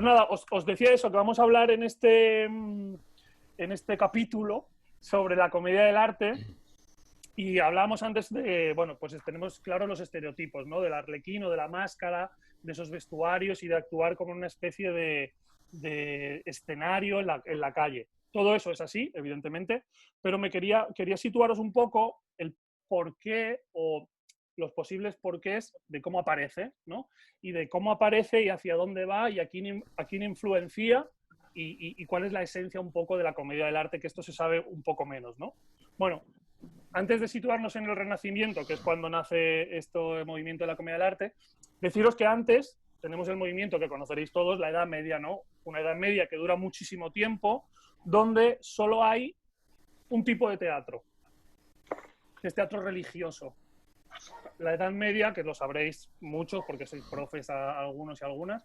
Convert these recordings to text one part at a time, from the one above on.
nada, os decía eso, que vamos a hablar en este capítulo sobre la comedia del arte. Y hablábamos antes de, bueno, pues tenemos claro los estereotipos, ¿no? Del arlequino, de la máscara, de esos vestuarios y de actuar como una especie de escenario en la calle. Todo eso es así, evidentemente, pero quería situaros un poco el por qué o los posibles porqués de cómo aparece, ¿no? Y de cómo aparece y hacia dónde va y a quién influencia y cuál es la esencia un poco de la comedia del arte, que esto se sabe un poco menos, ¿no? Bueno, antes de situarnos en el Renacimiento, que es cuando nace el movimiento de la comedia del arte, deciros que antes tenemos el movimiento que conoceréis todos, la Edad Media, ¿no? Una Edad Media que dura muchísimo tiempo, donde solo hay un tipo de teatro, que es teatro religioso. La Edad Media, que lo sabréis muchos porque sois profes algunos y algunas,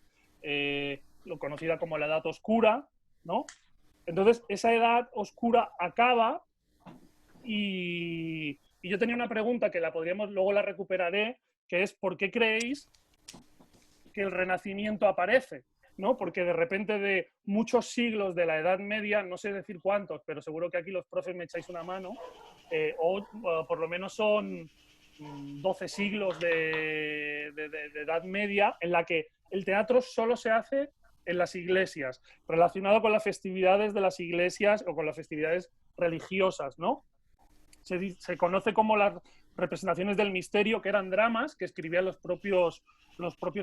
lo conocida como la Edad Oscura, ¿no? Entonces, esa Edad Oscura acaba y yo tenía una pregunta que luego la recuperaré, que es ¿por qué creéis que el Renacimiento aparece? ¿No? Porque de repente de muchos siglos de la Edad Media, no sé decir cuántos, pero seguro que aquí los profes me echáis una mano, o por lo menos son 12 siglos de Edad Media en la que el teatro solo se hace en las iglesias, relacionado con las festividades de las iglesias o con las festividades religiosas, ¿no? Se conoce como las representaciones del misterio, que eran dramas que escribían los propios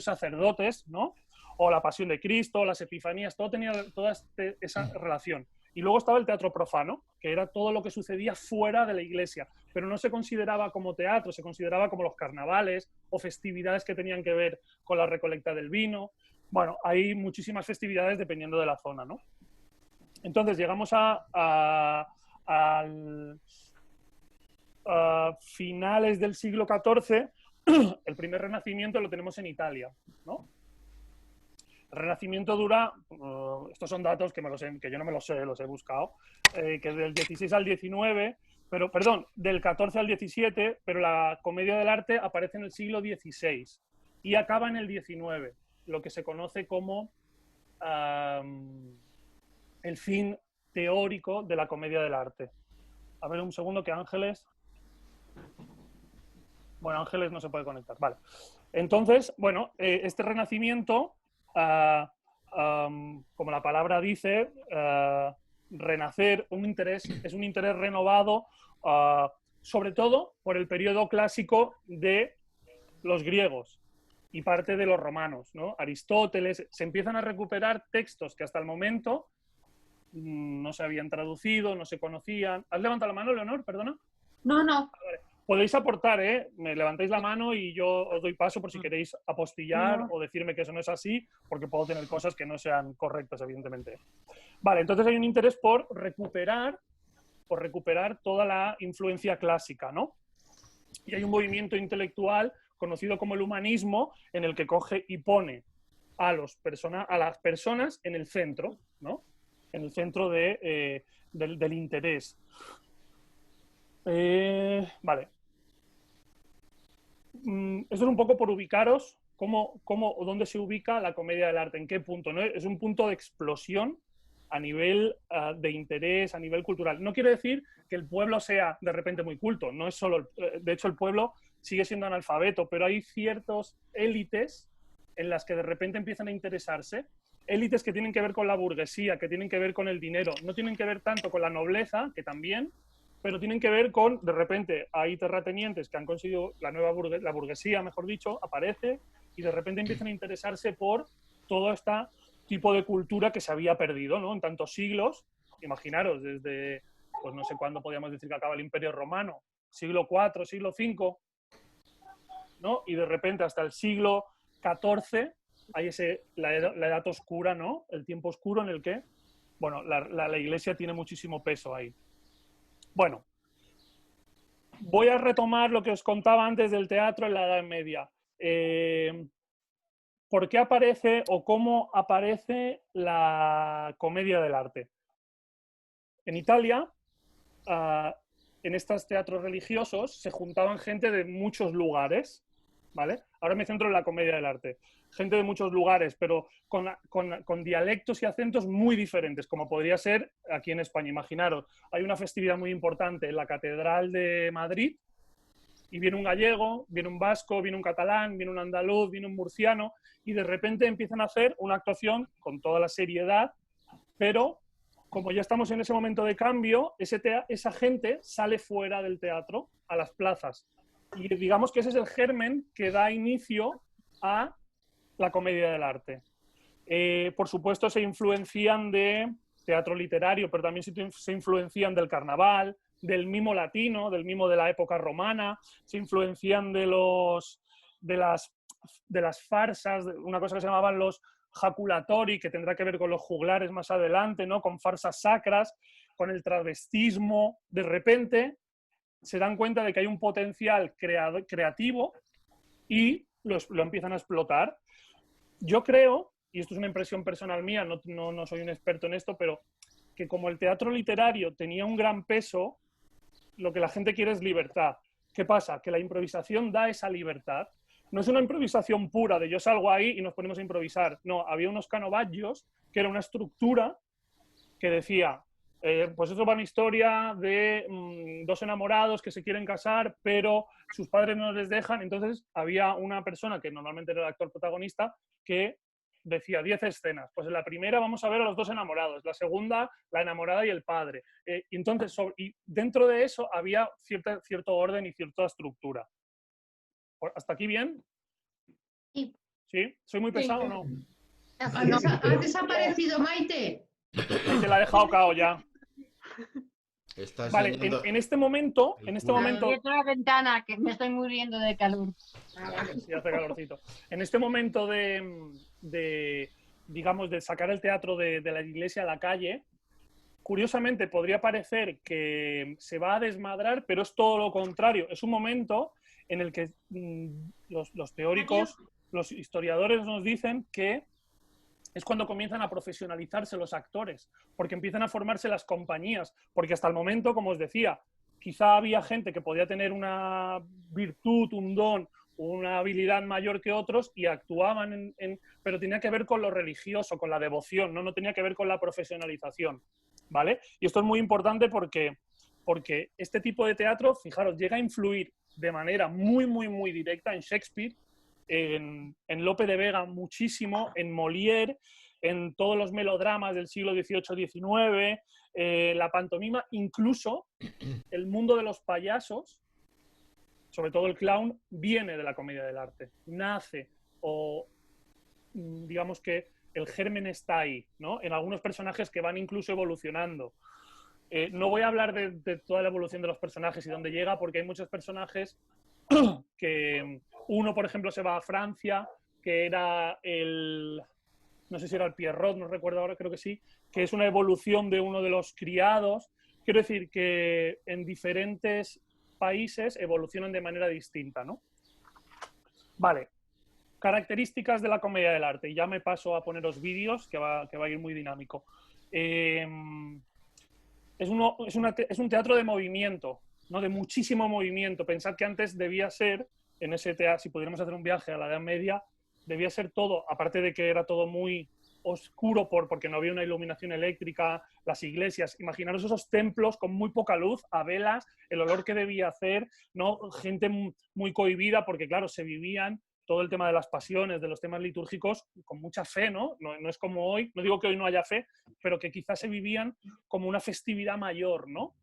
sacerdotes, ¿no? O la Pasión de Cristo, las Epifanías, todo tenía toda esa relación. Y luego estaba el teatro profano, que era todo lo que sucedía fuera de la iglesia, pero no se consideraba como teatro, se consideraba como los carnavales o festividades que tenían que ver con la recolecta del vino. Bueno, hay muchísimas festividades dependiendo de la zona, ¿no? Entonces llegamos al finales del siglo XIV, el primer Renacimiento lo tenemos en Italia, ¿no? El Renacimiento dura, estos son datos que yo no me los sé, los he buscado, que es del 16 al 19, pero, perdón, del 14 al 17, pero la comedia del arte aparece en el siglo XVI y acaba en el 19, lo que se conoce como el fin teórico de la comedia del arte. A ver un segundo que Ángeles... Bueno, Ángeles no se puede conectar. Vale. Entonces, bueno, este renacimiento, como la palabra dice, renacer, es un interés renovado, sobre todo por el periodo clásico de los griegos y parte de los romanos, ¿no? Aristóteles, se empiezan a recuperar textos que hasta el momento no se habían traducido, no se conocían. ¿Has levantado la mano, Leonor? Perdona. No, no. Vale. Podéis aportar, ¿eh? Me levantáis la mano y yo os doy paso por si queréis apostillar o decirme que eso no es así, porque puedo tener cosas que no sean correctas, evidentemente. Vale, entonces hay un interés por recuperar toda la influencia clásica, ¿no? Y hay un movimiento intelectual conocido como el humanismo, en el que coge y pone a las personas en el centro, ¿no? En el centro del interés. Vale. Esto es un poco por ubicaros dónde se ubica la comedia del arte, en qué punto, ¿no? Es un punto de explosión a nivel de interés, a nivel cultural. No quiere decir que el pueblo sea de repente muy culto, no es solo, de hecho el pueblo sigue siendo analfabeto, pero hay ciertas élites en las que de repente empiezan a interesarse, élites que tienen que ver con la burguesía, que tienen que ver con el dinero, no tienen que ver tanto con la nobleza, que también, pero tienen que ver con, de repente, hay terratenientes que han conseguido la burguesía, mejor dicho, aparece y de repente empiezan a interesarse por todo este tipo de cultura que se había perdido, ¿no? En tantos siglos, imaginaros, desde, pues no sé cuándo podíamos decir que acaba el Imperio Romano, siglo IV, siglo V, ¿no? Y de repente hasta el siglo XIV hay la edad oscura, ¿no? El tiempo oscuro en el que, bueno, la Iglesia tiene muchísimo peso ahí. Bueno, voy a retomar lo que os contaba antes del teatro en la Edad Media. ¿Por qué aparece o cómo aparece la comedia del arte? En Italia, en estos teatros religiosos, se juntaban gente de muchos lugares, ¿vale? Ahora me centro en la comedia del arte. Gente de muchos lugares, pero con dialectos y acentos muy diferentes, como podría ser aquí en España. Imaginaros, hay una festividad muy importante en la Catedral de Madrid, y viene un gallego, viene un vasco, viene un catalán, viene un andaluz, viene un murciano, y de repente empiezan a hacer una actuación con toda la seriedad, pero como ya estamos en ese momento de cambio, esa gente sale fuera del teatro, a las plazas. Y digamos que ese es el germen que da inicio a la comedia del arte. Por supuesto, se influencian de teatro literario, pero también se influencian del carnaval, del mimo latino, del mimo de la época romana, se influencian de las farsas, una cosa que se llamaban los jaculatori, que tendrá que ver con los juglares más adelante, ¿no? Con farsas sacras, con el travestismo. De repente se dan cuenta de que hay un potencial creativo y lo empiezan a explotar. Yo creo, y esto es una impresión personal mía, no soy un experto en esto, pero que como el teatro literario tenía un gran peso, lo que la gente quiere es libertad. ¿Qué pasa? Que la improvisación da esa libertad. No es una improvisación pura de yo salgo ahí y nos ponemos a improvisar. No, había unos canovallos que era una estructura que decía, pues esto va una historia de dos enamorados que se quieren casar, pero sus padres no les dejan. Entonces había una persona, que normalmente era el actor protagonista, que decía 10 escenas. Pues en la primera vamos a ver a los dos enamorados, la segunda, la enamorada y el padre. Y entonces, y dentro de eso había cierto orden y cierta estructura. ¿Hasta aquí bien? Sí. ¿Sí? ¿Soy muy pesado o no? ¿Ha desaparecido Maite? Maite la ha dejado cao ya. Estás Vale, enseñando en este momento... Abierto la ventana, que me estoy muriendo de calor. Sí, hace calorcito. En este momento digamos, de sacar el teatro de la iglesia a la calle, curiosamente podría parecer que se va a desmadrar, pero es todo lo contrario. Es un momento en el que los teóricos, los historiadores nos dicen que es cuando comienzan a profesionalizarse los actores, porque empiezan a formarse las compañías, porque hasta el momento, como os decía, quizá había gente que podía tener una virtud, un don, una habilidad mayor que otros y actuaban pero tenía que ver con lo religioso, con la devoción, no tenía que ver con la profesionalización, ¿vale? Y esto es muy importante porque este tipo de teatro, fijaros, llega a influir de manera muy, muy, muy directa en Shakespeare, en Lope de Vega muchísimo, en Molière, en todos los melodramas del siglo XVIII-XIX, la pantomima, incluso el mundo de los payasos, sobre todo el clown, viene de la comedia del arte, nace, o digamos que el germen está ahí, ¿no? En algunos personajes que van incluso evolucionando. No voy a hablar de toda la evolución de los personajes y dónde llega, porque hay muchos personajes que uno, por ejemplo, se va a Francia, que era no sé si era el Pierrot, no recuerdo ahora, creo que sí, que es una evolución de uno de los criados. Quiero decir que en diferentes países evolucionan de manera distinta, ¿no? Vale, características de la comedia del arte. Y ya me paso a poneros vídeos, que va a ir muy dinámico. Es un teatro de movimiento, ¿no? De muchísimo movimiento. Pensad que antes debía ser, en ese teatro, si pudiéramos hacer un viaje a la Edad Media, debía ser todo, aparte de que era todo muy oscuro porque no había una iluminación eléctrica, las iglesias, imaginaros esos templos con muy poca luz, a velas, el olor que debía hacer, ¿no? Gente muy cohibida porque, claro, se vivían todo el tema de las pasiones, de los temas litúrgicos, con mucha fe, ¿no? No es como hoy, no digo que hoy no haya fe, pero que quizás se vivían como una festividad mayor, ¿no?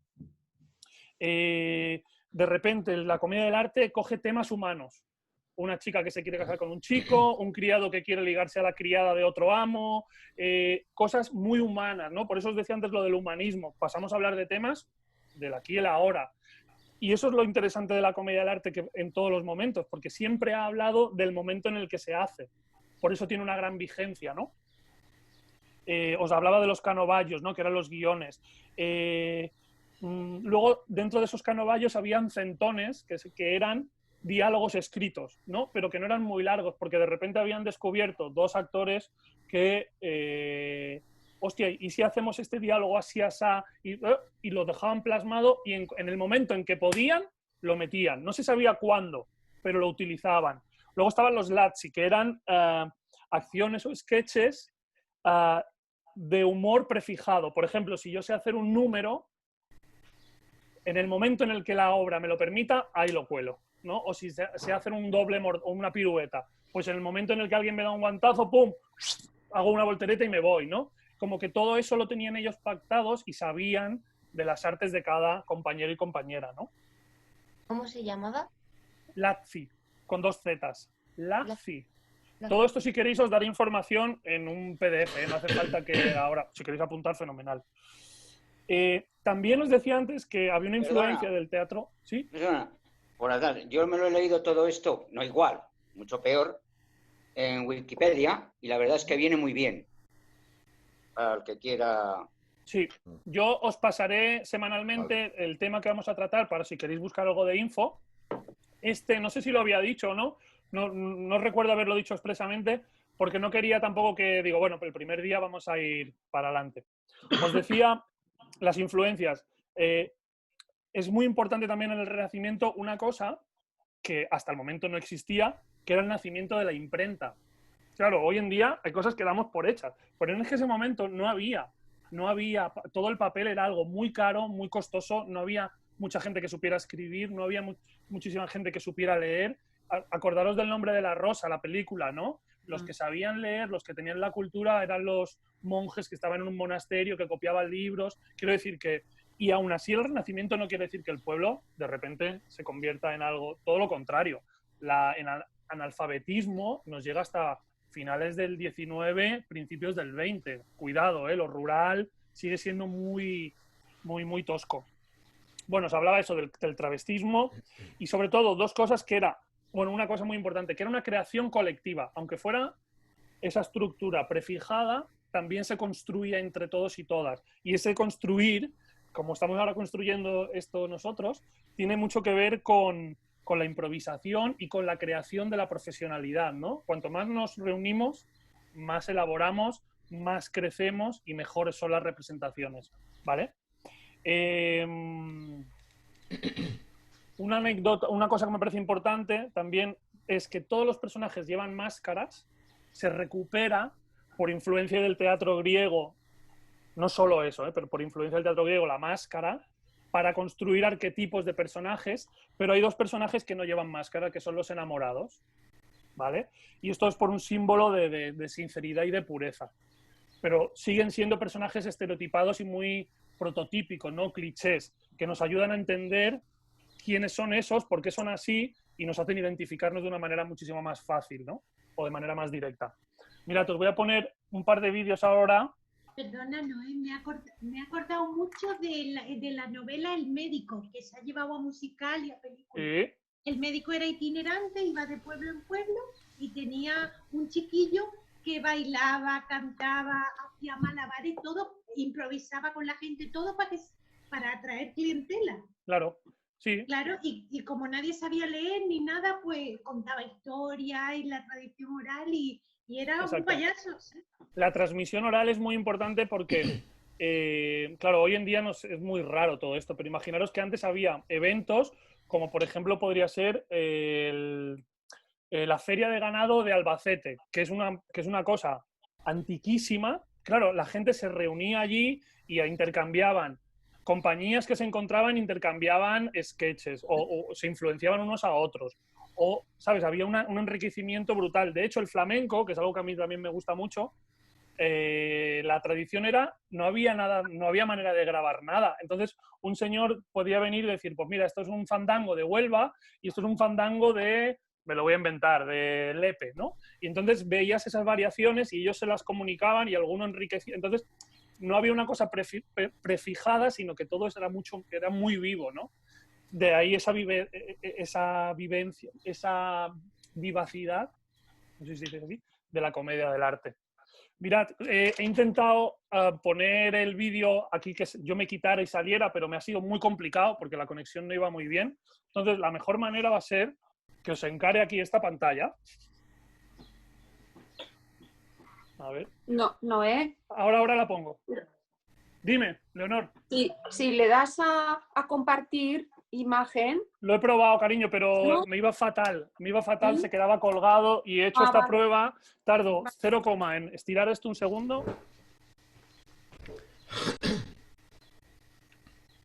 De repente, la comedia del arte coge temas humanos. Una chica que se quiere casar con un chico, un criado que quiere ligarse a la criada de otro amo, cosas muy humanas, ¿no? Por eso os decía antes lo del humanismo. Pasamos a hablar de temas del aquí y el ahora. Y eso es lo interesante de la comedia del arte, que en todos los momentos, porque siempre ha hablado del momento en el que se hace. Por eso tiene una gran vigencia, ¿no? Os hablaba de los canovallos, ¿no? Que eran los guiones. Luego, dentro de esos canovallos habían centones, que eran diálogos escritos, ¿no? Pero que no eran muy largos, porque de repente habían descubierto dos actores que... hostia, ¿y si hacemos este diálogo así, asá? Y lo dejaban plasmado y en el momento en que podían, lo metían. No se sabía cuándo, pero lo utilizaban. Luego estaban los Lazzi, que eran acciones o sketches de humor prefijado. Por ejemplo, si yo sé hacer un número, en el momento en el que la obra me lo permita, ahí lo cuelo, ¿no? O si sé hacer un doble o una pirueta, pues en el momento en el que alguien me da un guantazo, ¡pum!, hago una voltereta y me voy, ¿no? Como que todo eso lo tenían ellos pactados y sabían de las artes de cada compañero y compañera, ¿no? ¿Cómo se llamaba? Lazzi, con 2 Zs. Lazzi. No. Todo esto, si queréis, os daré información en un PDF, ¿eh? No hace falta que ahora, si queréis apuntar, fenomenal. También os decía antes que había una influencia del teatro. ¿Sí? Perdona, por acá, yo me lo he leído todo esto, no igual, mucho peor, en Wikipedia, y la verdad es que viene muy bien. Para el que quiera... Sí, yo os pasaré semanalmente el tema que vamos a tratar para si queréis buscar algo de info. No sé si lo había dicho o no, no recuerdo haberlo dicho expresamente, porque no quería tampoco que, digo, bueno, pero el primer día vamos a ir para adelante. Os decía las influencias. Es muy importante también en el Renacimiento una cosa que hasta el momento no existía, que era el nacimiento de la imprenta. Claro, hoy en día hay cosas que damos por hechas, pero en ese momento no había, todo el papel era algo muy caro, muy costoso, no había mucha gente que supiera escribir, no había muchísima gente que supiera leer. Acordaros del Nombre de la Rosa, la película, ¿no? Los que sabían leer, los que tenían la cultura, eran los monjes que estaban en un monasterio, que copiaban libros. Quiero decir que, y aún así el Renacimiento no quiere decir que el pueblo de repente se convierta en algo, todo lo contrario. El analfabetismo nos llega hasta finales del 19, principios del 20. Cuidado, lo rural sigue siendo muy, muy, muy tosco. Bueno, os hablaba eso del travestismo y sobre todo 2 cosas que era, bueno, una cosa muy importante, que era una creación colectiva. Aunque fuera esa estructura prefijada, también se construía entre todos y todas. Y ese construir, como estamos ahora construyendo esto nosotros, tiene mucho que ver con la improvisación y con la creación de la profesionalidad, ¿no? Cuanto más nos reunimos, más elaboramos, más crecemos y mejores son las representaciones, ¿vale? Una anécdota, una cosa que me parece importante también es que todos los personajes llevan máscaras, se recupera por influencia del teatro griego, no solo eso, pero por influencia del teatro griego, la máscara, para construir arquetipos de personajes, pero hay 2 personajes que no llevan máscara, que son los enamorados, ¿vale? Y esto es por un símbolo de sinceridad y de pureza. Pero siguen siendo personajes estereotipados y muy prototípicos, ¿no? Clichés, que nos ayudan a entender quiénes son esos, por qué son así, y nos hacen identificarnos de una manera muchísimo más fácil, ¿no? O de manera más directa. Mira, te os voy a poner un par de vídeos ahora. Perdona, Noé, me he acordado mucho de la novela El médico, que se ha llevado a musical y a película. Sí. El médico era itinerante, iba de pueblo en pueblo y tenía un chiquillo que bailaba, cantaba, hacía malabares, todo, improvisaba con la gente, todo para atraer clientela. Claro, sí. Claro, y como nadie sabía leer ni nada, pues contaba historias y la tradición oral y era Exacto. un payaso. ¿Sí? La transmisión oral es muy importante porque, claro, hoy en día es muy raro todo esto, pero imaginaros que antes había eventos como, por ejemplo, podría ser la Feria de Ganado de Albacete, que es una cosa antiquísima. Claro, la gente se reunía allí y intercambiaban. Compañías que se encontraban intercambiaban sketches o se influenciaban unos a otros. O, ¿sabes? Había un enriquecimiento brutal. De hecho, el flamenco, que es algo que a mí también me gusta mucho, la tradición era, no había manera de grabar nada. Entonces, un señor podía venir y decir, pues mira, esto es un fandango de Huelva y esto es un fandango de, me lo voy a inventar, de Lepe, ¿no? Y entonces veías esas variaciones y ellos se las comunicaban y alguno enriquecía. Entonces, no había una cosa prefijada, sino que todo era muy vivo, ¿no? De ahí esa vivencia, esa vivacidad, no sé si se dice así, de la comedia del arte. Mirad, he intentado poner el vídeo aquí que yo me quitara y saliera, pero me ha sido muy complicado porque la conexión no iba muy bien. Entonces, la mejor manera va a ser que os encare aquí esta pantalla. A ver. No, Noé. Ahora la pongo. Dime, Leonor. Si le das a compartir imagen. Lo he probado, cariño, pero ¿No? me iba fatal. Me iba fatal, ¿Sí? se quedaba colgado y he hecho esta Vale. prueba. Tardo 0, en estirar esto un segundo.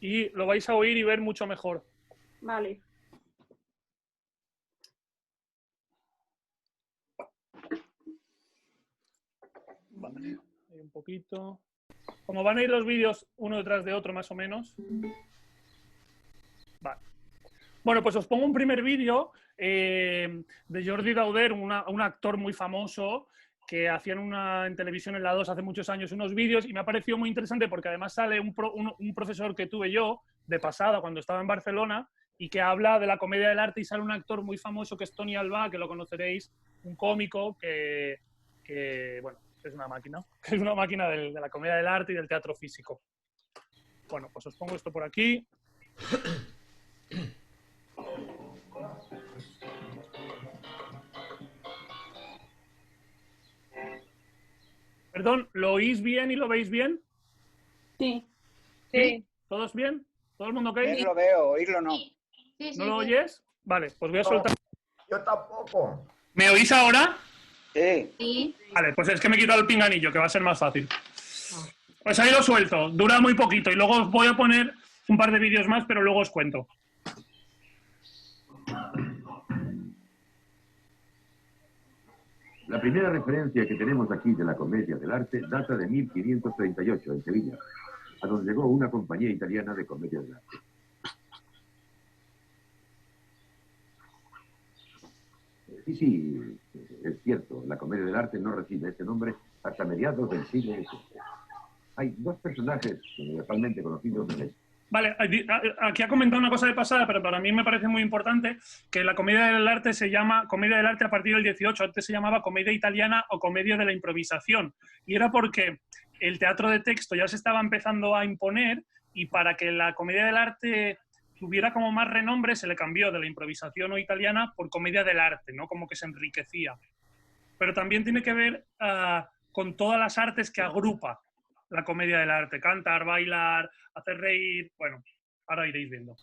Y lo vais a oír y ver mucho mejor. Vale. Vale, ahí un poquito. Como van a ir los vídeos uno detrás de otro, más o menos. Vale. Bueno, pues os pongo un primer vídeo de Jordi Dauder, un actor muy famoso que hacían en televisión en la 2 hace muchos años unos vídeos y me ha parecido muy interesante porque además sale un profesor que tuve yo de pasada cuando estaba en Barcelona y que habla de la comedia del arte y sale un actor muy famoso que es Tony Alba, que lo conoceréis, un cómico que bueno, es una máquina, que es una máquina de la comedia del arte y del teatro físico. Bueno, pues os pongo esto por aquí. Perdón, ¿lo oís bien y lo veis bien? Sí. Sí. ¿Todos bien? ¿Todo el mundo ok? Lo veo, oírlo no. Sí, sí, ¿No lo sí. oyes? Vale, pues voy a soltar. Yo tampoco. ¿Me oís ahora? Sí. Sí. Vale, pues es que me he quitado el pinganillo, que va a ser más fácil. Pues ahí lo suelto, dura muy poquito y luego os voy a poner un par de vídeos más, pero luego os cuento. La primera referencia que tenemos aquí de la comedia del arte data de 1538 en Sevilla, a donde llegó una compañía italiana de comedia del arte. Sí, es cierto, la comedia del arte no recibe este nombre hasta mediados del siglo XX. Hay dos personajes universalmente conocidos en él. Vale, aquí ha comentado una cosa de pasada, pero para mí me parece muy importante que la comedia del arte se llama comedia del arte a partir del 18. Antes se llamaba comedia italiana o comedia de la improvisación. Y era porque el teatro de texto ya se estaba empezando a imponer y para que la comedia del arte tuviera como más renombre se le cambió de la improvisación o italiana por comedia del arte, ¿no? Como que se enriquecía. Pero también tiene que ver con todas las artes que agrupa la comedia del arte. Cantar, bailar, hacer reír. Bueno, ahora iréis viendo.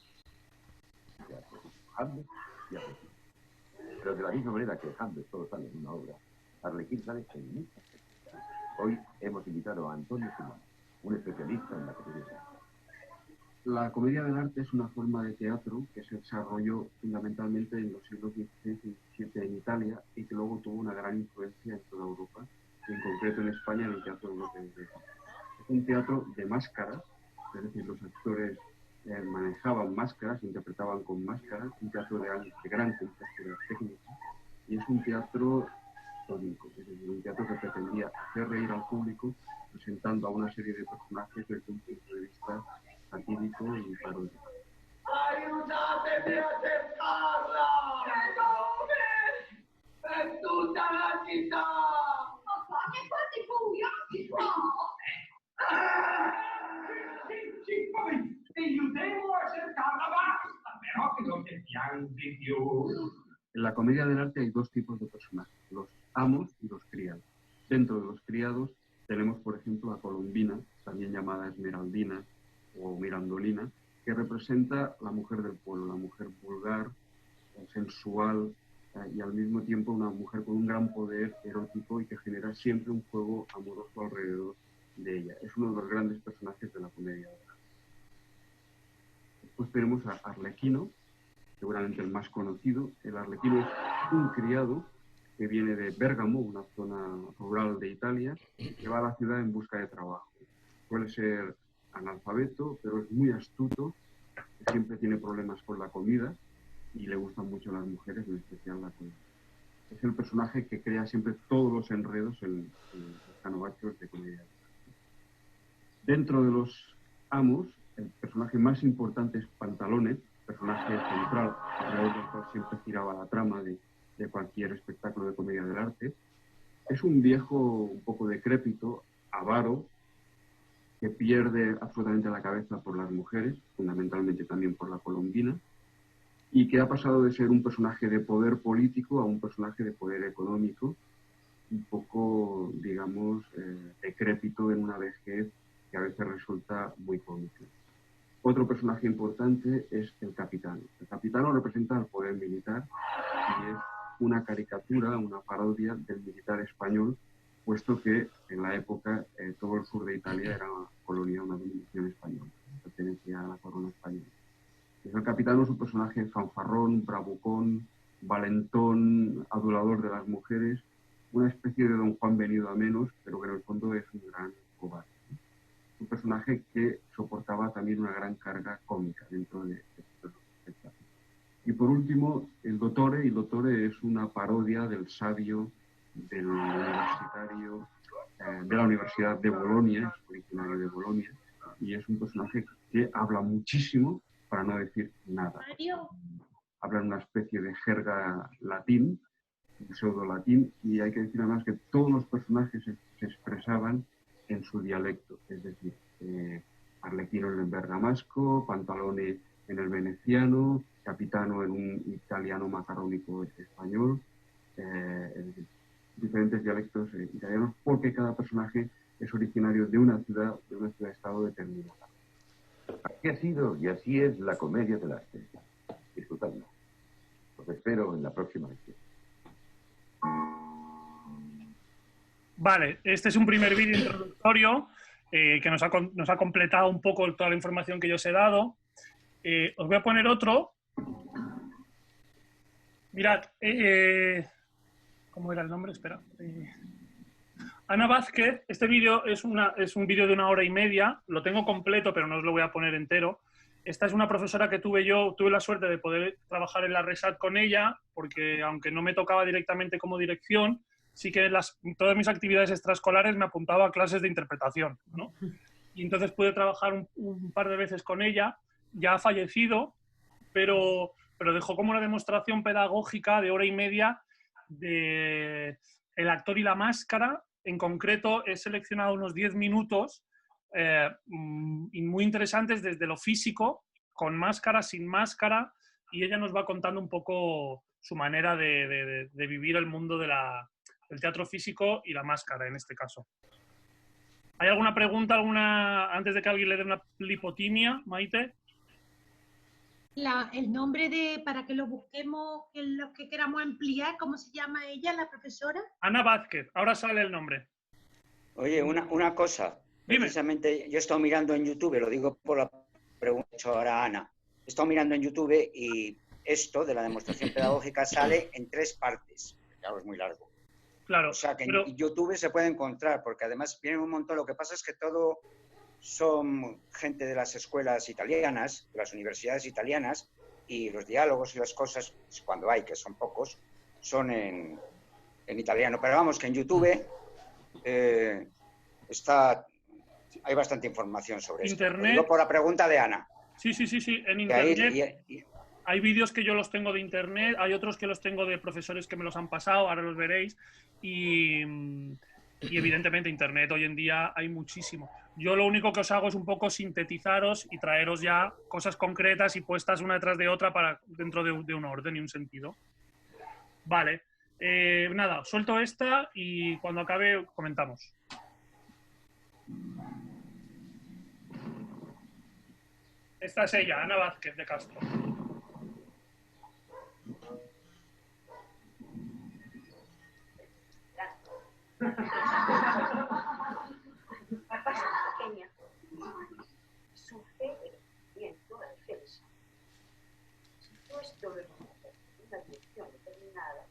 Hamlet y Arlequín. Pero de la misma manera que Hamlet solo sale en una obra, Arlequín sale en muchas. Hoy hemos invitado a Antonio Simón, un especialista en la comedia del arte. La comedia del arte es una forma de teatro que se desarrolló fundamentalmente en los siglos XVI y XVII en Italia y que luego tuvo una gran influencia en toda Europa, y en concreto en España en el teatro europeo. Es un teatro de máscaras, es decir, los actores manejaban máscaras, interpretaban con máscaras, un teatro de gran complejidad técnica, y es un teatro tónico, es decir, un teatro que pretendía hacer reír al público presentando a una serie de personajes desde un punto de vista satírico y paródico. ¡Ayúdame a acercarla! ¡Es tutta la città! Papà, che fate furiosi! Sì, poi io devo acercarla basta, però che non ti piangi più. En la comedia del arte hay dos tipos de personajes, los amos y los criados. Dentro de los criados tenemos, por ejemplo, a Colombina, también llamada Esmeraldina o Mirandolina, que representa la mujer del pueblo, la mujer vulgar, sensual y al mismo tiempo una mujer con un gran poder erótico y que genera siempre un juego amoroso alrededor de ella. Es uno de los grandes personajes de la comedia del arte. Después tenemos a Arlequino, seguramente el más conocido. El Arlequino es un criado que viene de Bérgamo, una zona rural de Italia, y que va a la ciudad en busca de trabajo. Suele ser analfabeto, pero es muy astuto, siempre tiene problemas con la comida y le gustan mucho las mujeres, en especial la comida. Es el personaje que crea siempre todos los enredos en los canovachos de comedia. Dentro de los amos, el personaje más importante es Pantalones, personaje central, alrededor del cual siempre giraba la trama de cualquier espectáculo de comedia del arte. Es un viejo un poco decrépito, avaro, que pierde absolutamente la cabeza por las mujeres, fundamentalmente también por la Colombina, y que ha pasado de ser un personaje de poder político a un personaje de poder económico, un poco, digamos, decrépito en una vejez que a veces resulta muy cómica. Otro personaje importante es el capitano. El capitano representa al poder militar y es una caricatura, una parodia del militar español, puesto que en la época todo el sur de Italia era una colonia, una dominación española, pertenecía a la corona española. El capitano es un personaje fanfarrón, bravucón, valentón, adulador de las mujeres, una especie de Don Juan venido a menos, pero que en el fondo es un gran cobarde. Un personaje que soportaba también una gran carga cómica dentro de estos espectáculos. Y por último, el Dottore. El Dottore es una parodia del sabio, del universitario, de la Universidad de Bolonia, es originario de Bolonia, y es un personaje que habla muchísimo, para no decir nada. Habla en una especie de jerga latín, un pseudo-latín, y hay que decir además que todos los personajes se expresaban en su dialecto, es decir, Arlecchino en el bergamasco, Pantalone en el veneciano, Capitano en un italiano macarrónico español, es decir, diferentes dialectos italianos, porque cada personaje es originario de una ciudad-estado determinada. Así ha sido y así es la comedia del arte. Disfrutadla. Os espero en la próxima lección. Vale, este es un primer vídeo introductorio que nos ha completado un poco toda la información que yo os he dado. Os voy a poner otro. Mirad, ¿cómo era el nombre? Espera. Ana Vázquez, este vídeo es un vídeo de 1 hora y media, lo tengo completo, pero no os lo voy a poner entero. Esta es una profesora que tuve la suerte de poder trabajar en la RESAT con ella, porque aunque no me tocaba directamente como dirección, sí que todas mis actividades extraescolares me apuntaba a clases de interpretación, ¿no? Y entonces pude trabajar un par de veces con ella, ya ha fallecido, pero dejó como una demostración pedagógica de 1 hora y media de El actor y la máscara. En concreto, he seleccionado unos 10 minutos muy interesantes desde lo físico, con máscara, sin máscara, y ella nos va contando un poco su manera de vivir el mundo del teatro físico y la máscara, en este caso. ¿Hay alguna pregunta antes de que alguien le dé una lipotimia, Maite? El nombre para que lo busquemos, los que queramos ampliar, ¿cómo se llama ella, la profesora? Ana Vázquez, ahora sale el nombre. Oye, una cosa. Dime. Precisamente yo he estado mirando en YouTube, lo digo por la pregunta que he hecho ahora a Ana. He estado mirando en YouTube y esto de la demostración pedagógica sale en 3 partes. Claro, es muy largo. Claro. O sea que en YouTube se puede encontrar, porque además vienen un montón. Lo que pasa es que todo son gente de las escuelas italianas, de las universidades italianas, y los diálogos y las cosas, cuando hay, que son pocos, son en italiano. Pero vamos, que en YouTube hay bastante información sobre Internet. Esto. Lo digo por la pregunta de Ana. Sí. En Internet hay vídeos que yo los tengo de Internet, hay otros que los tengo de profesores que me los han pasado, ahora los veréis, y evidentemente Internet hoy en día hay muchísimo. Yo lo único que os hago es un poco sintetizaros y traeros ya cosas concretas y puestas una detrás de otra dentro de un orden y un sentido. Vale. Nada, suelto esta y cuando acabe comentamos. Esta es ella, Ana Vázquez de Castro. La pasta pequeña sucede bien toda defensa. Si puesto en una dirección determinada,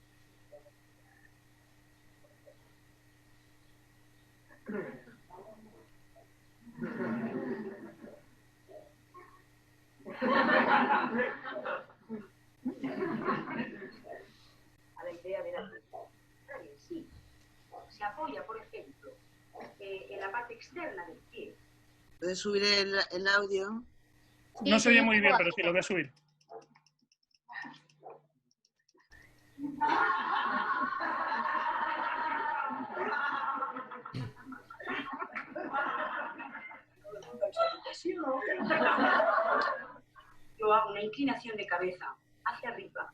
a la idea de la sí. Se apoya, por ejemplo, en la parte externa del pie. ¿Puedes subir el audio? No se oye muy bien, pero sí, lo voy a subir. Yo hago una inclinación de cabeza hacia arriba.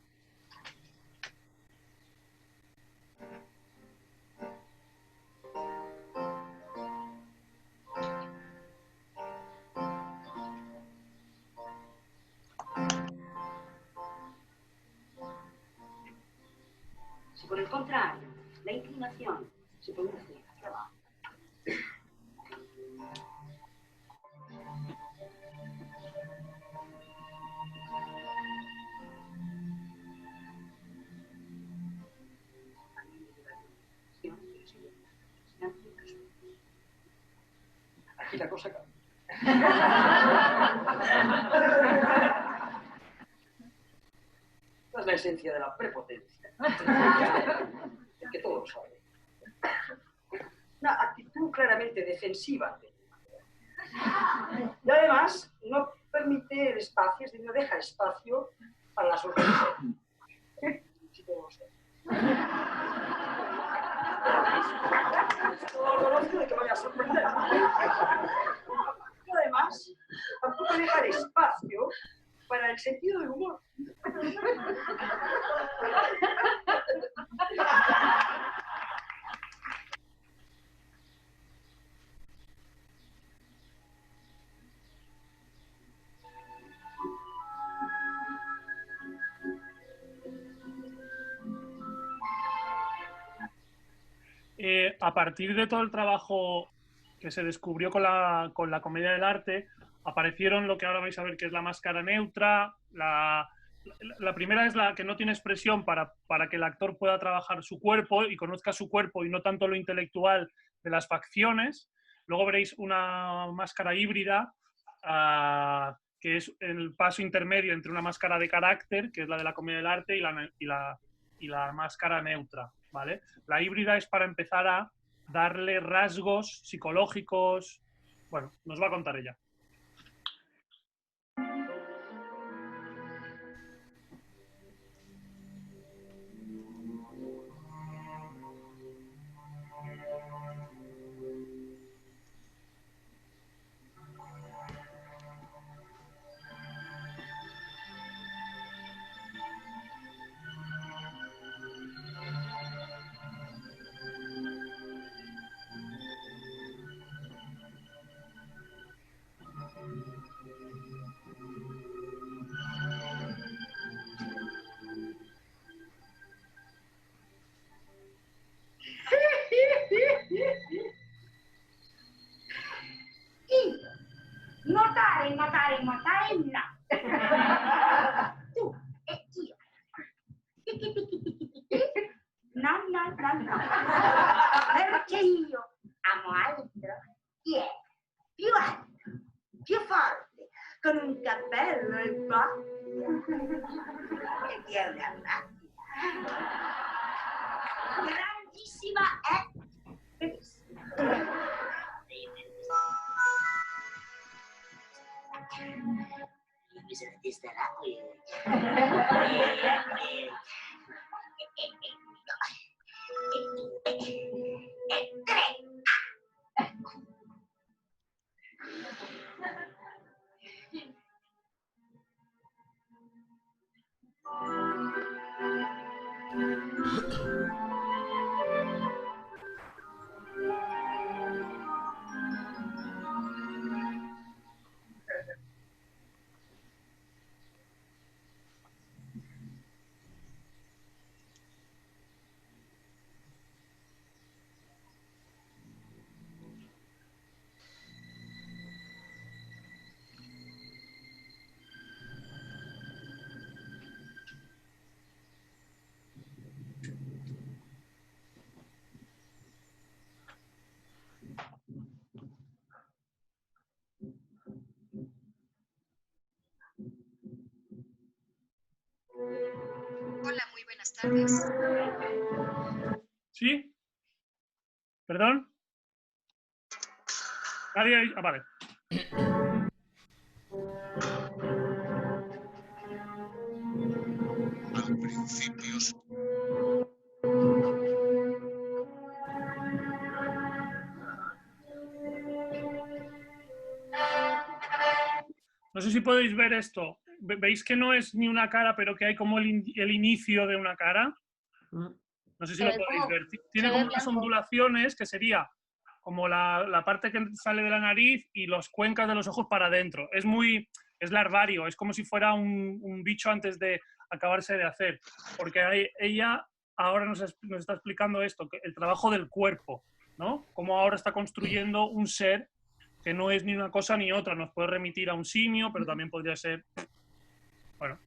contrario, la inclinación se produce hacia abajo. Aquí la cosa cambia. Esta es la esencia de la prepotencia. Es que todo lo sabe. Una actitud claramente defensiva. Y además no permite el espacio, es decir, no deja espacio para la sorpresa. Sí, todo lo sabe. Conozco de que vaya a sorprender. Y además, tampoco dejar espacio para el sentido del humor. A partir de todo el trabajo que se descubrió con la comedia del arte, aparecieron lo que ahora vais a ver que es la máscara neutra. La primera es la que no tiene expresión para que el actor pueda trabajar su cuerpo y conozca su cuerpo y no tanto lo intelectual de las facciones. Luego veréis una máscara híbrida, que es el paso intermedio entre una máscara de carácter, que es la de la comedia del arte, y la máscara neutra, ¿vale? La híbrida es para empezar a darle rasgos psicológicos. Bueno, nos va a contar ella. Notare, no. Tu e io. No. Perché io amo altro chi è più alto, più forte, con un cappello e botte. E chi è una macchina. Grandissima e bellissima. Bisogna testarà qui. E tre. Hola, muy buenas tardes. ¿Sí? ¿Perdón? Nadie ahí. Ah, vale. Al principio. No sé si podéis ver esto. ¿Veis que no es ni una cara, pero que hay como el inicio de una cara? No sé si lo podéis ver. Tiene como unas ondulaciones que sería como la parte que sale de la nariz y los cuencas de los ojos para adentro. Es larvario, es como si fuera un bicho antes de acabarse de hacer. Porque ella ahora nos está explicando esto, que el trabajo del cuerpo, ¿no? Cómo ahora está construyendo un ser que no es ni una cosa ni otra. Nos puede remitir a un simio, pero también podría ser... Bueno.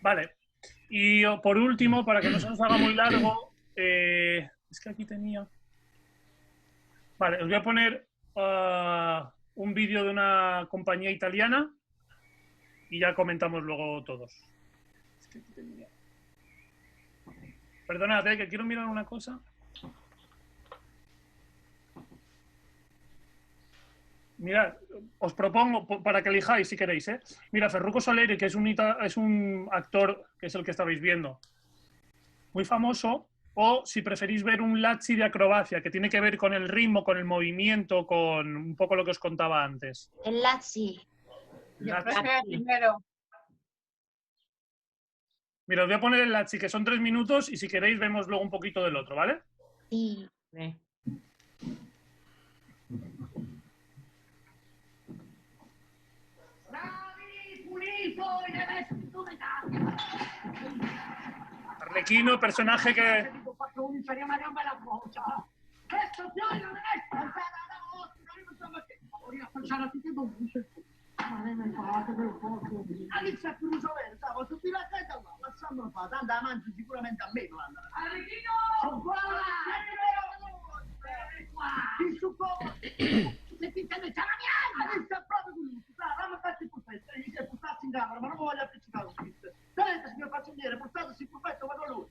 Vale. Y por último, para que no se nos haga muy largo, es que aquí tenía... Vale, os voy a poner un vídeo de una compañía italiana y ya comentamos luego todos. Es que tenía... Perdonad, que quiero mirar una cosa. Mirad, os propongo, para que elijáis si queréis, ¿eh? Mira, Ferrucco Soleri, que es un actor, que es el que estabais viendo, muy famoso, o si preferís ver un Lazzi de acrobacia, que tiene que ver con el ritmo, con el movimiento, con un poco lo que os contaba antes. El Lazzi. Yo prefiero el primero. Mira, os voy a poner el Lazzi, que son 3 minutos, y si queréis vemos luego un poquito del otro, ¿vale? Sí. Arlequino, personaje que... Sicuramente a me se ti tiene c'è la mia adesso è proprio così vamo a farci pulpetto e dice portarsi in camera ma non voglio appiccicato senta signor faccendiere portatesi il pulpetto vado lui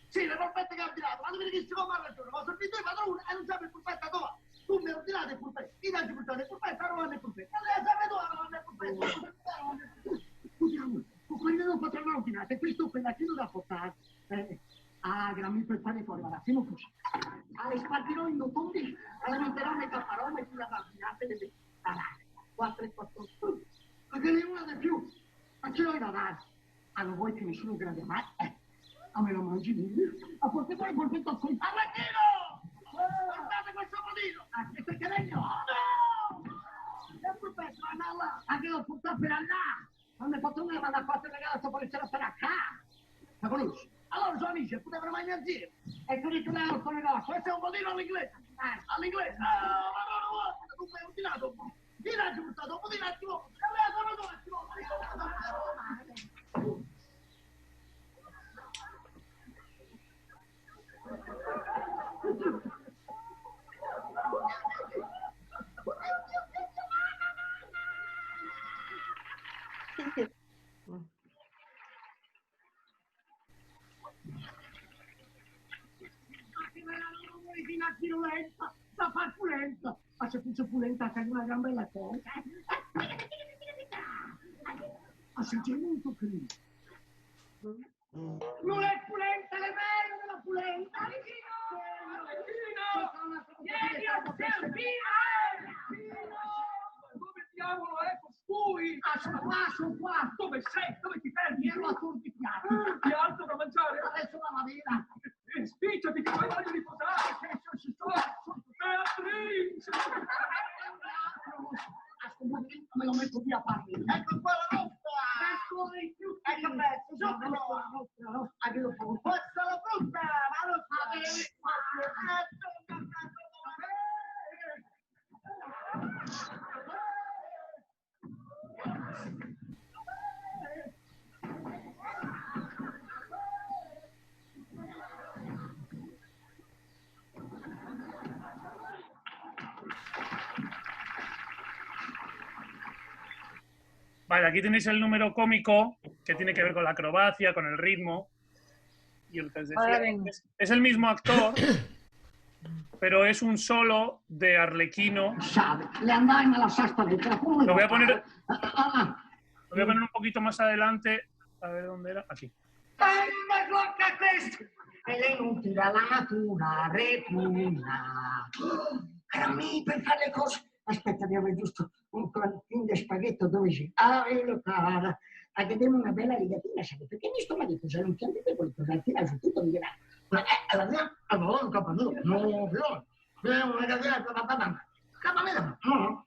sì le polpette che ha ordinato ma dove che si come ha ragione ma sono io vado lui e non sape il pulpetto dove tu mi hai ordinato il pulpetto io ti ho portato il pulpetto non vanno il pulpetto allora sape dove non vanno il pulpetto quindi non potranno ordinare questo pedacino da portare grammi per fare fuori guarda se non così alle spartirò in rotondi alimenterò le capparone sulla bambinate delle banane 4 e 4 ma che ne una di più ma ce l'ho da dare allora vuoi che nessuno grande mai a me lo mangi lì a portare poi il polpetto a col arlecchino guardate questo modino e perché lei no il polpetto va là anche lo portare per là non ne posso mai mandare a quattro ragazzi per essere per a casa la conosci? Allora sono amici, potevano mangiare insieme. E tu dici lei con le nostre, questo è un modino all'inglese. All'inglese. Ma no, tu mi hai ordinato. Io l'ho portato un modino attimo. E lei sono due attimo. Pulenta, da far pulenta, ma se fosse pulenta che una gambella cosa. Ma se c'è molto crino. Non è pulenta, le meglio della pulenta. Vicino! Vieni a servire! Dove diavolo è costui? Sono qua. Dove sei? Dove ti perdi? Ero a turni piatti. Ti altro da mangiare? Adesso la lavina. Spicciati che poi voglio riposare. Beatrice! Me lo metto via a farmi. Ecco qua la nostra! Ecco il più ecco pezzo, sotto la nostra! Forza la frutta! Ma lo sapevi! Vale, aquí tenéis el número cómico que tiene que ver con la acrobacia, con el ritmo. Y el que os decía, es el mismo actor, pero es un solo de Arlequino. Lo voy a poner un poquito más adelante. A ver dónde era. Aquí. E lei non tira la natura, repugna. Era lì per fare le cose. Aspetta, abbiamo giusto un plantino di spaghetto dove si lo cara. A che devo una bella rigatina, sai? Perché mi sto marito, se non chiamate quel cosa, tira su tutto, mi dirà. Ma alla mia, allora, un capanino, no, no. Devo una gazzetta, papà, capamela, no.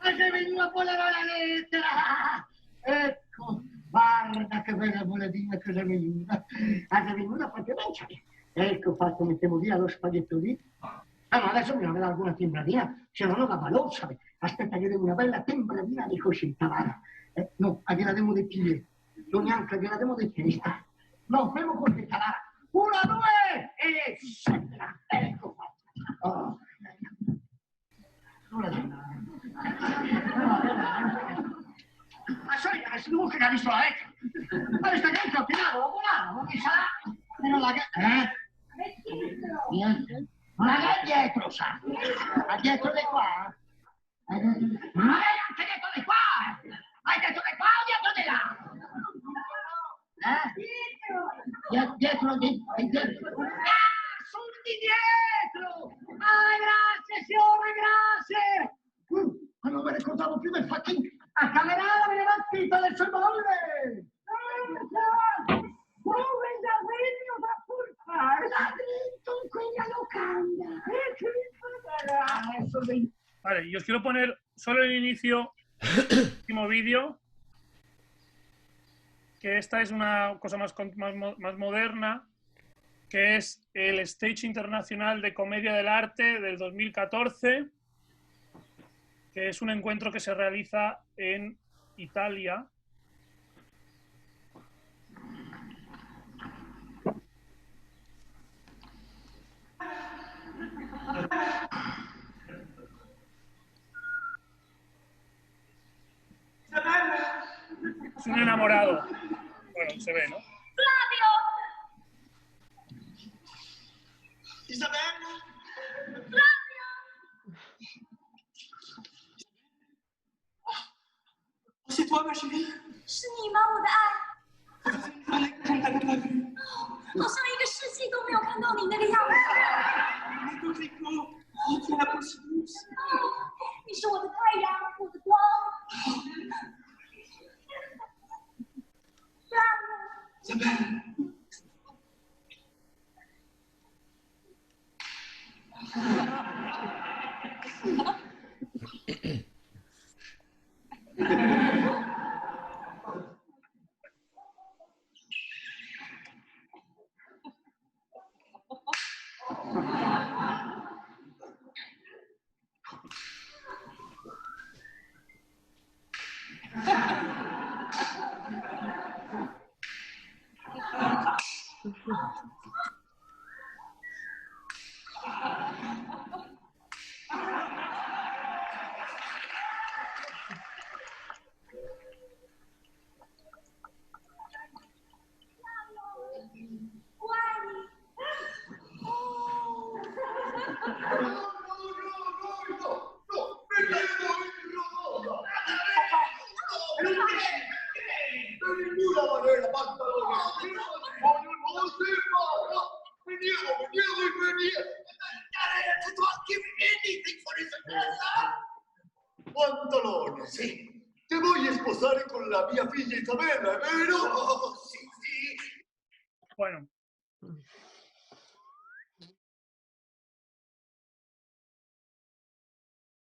Anche venuta poi la lettera! Ecco, guarda che bella bollatina che è venuta. Anche venuta proprio mangiare. Ecco fatto, mettevo via lo spaghetto lì. Ah, ma adesso mi aveva alguna timbratina, se no non va valore, sai. Aspetta che devo una bella timbratina di cosetta, guarda. No, gliela devo di piede. Non neanche gliela devo di testa. No, fermo cosetta, guarda. 1, 2 e sembra. Ecco fatto. Oh. Ma sai, si devo che ha visto la vecchia. Ma questa gente ha opinato, lo volano, non mi sarà. E non la niente. Non la va dietro, sa. Ma dietro di qua? Ma è anche dietro di qua! Ma è dietro di qua o dietro di là? Dietro di... Ah, sul di dietro! Ah, grazie, signore, grazie! Ma non me ne ricordavo più del facchino. A camerata me ne va scritta del suo bolle! Dove da regno da portare? Da dentro in quella locanda. Vale, y os quiero poner solo el inicio del último vídeo, que esta es una cosa más moderna, que es el Stage Internacional de Comedia del Arte del 2014, que es un encuentro que se realiza en Italia. Es un enamorado. Bueno, se ve, ¿no? ¡Flavio! Isabella! ¡Flavio! C'est toi, ma chérie? 是你吗，我的爱？好像一个世纪都没有看到你那个样子。你是我的太阳，我的光。Pantalone, sì. Ti voglio sposare con la mia figlia Isabella, è vero? Sì, sì. Bueno,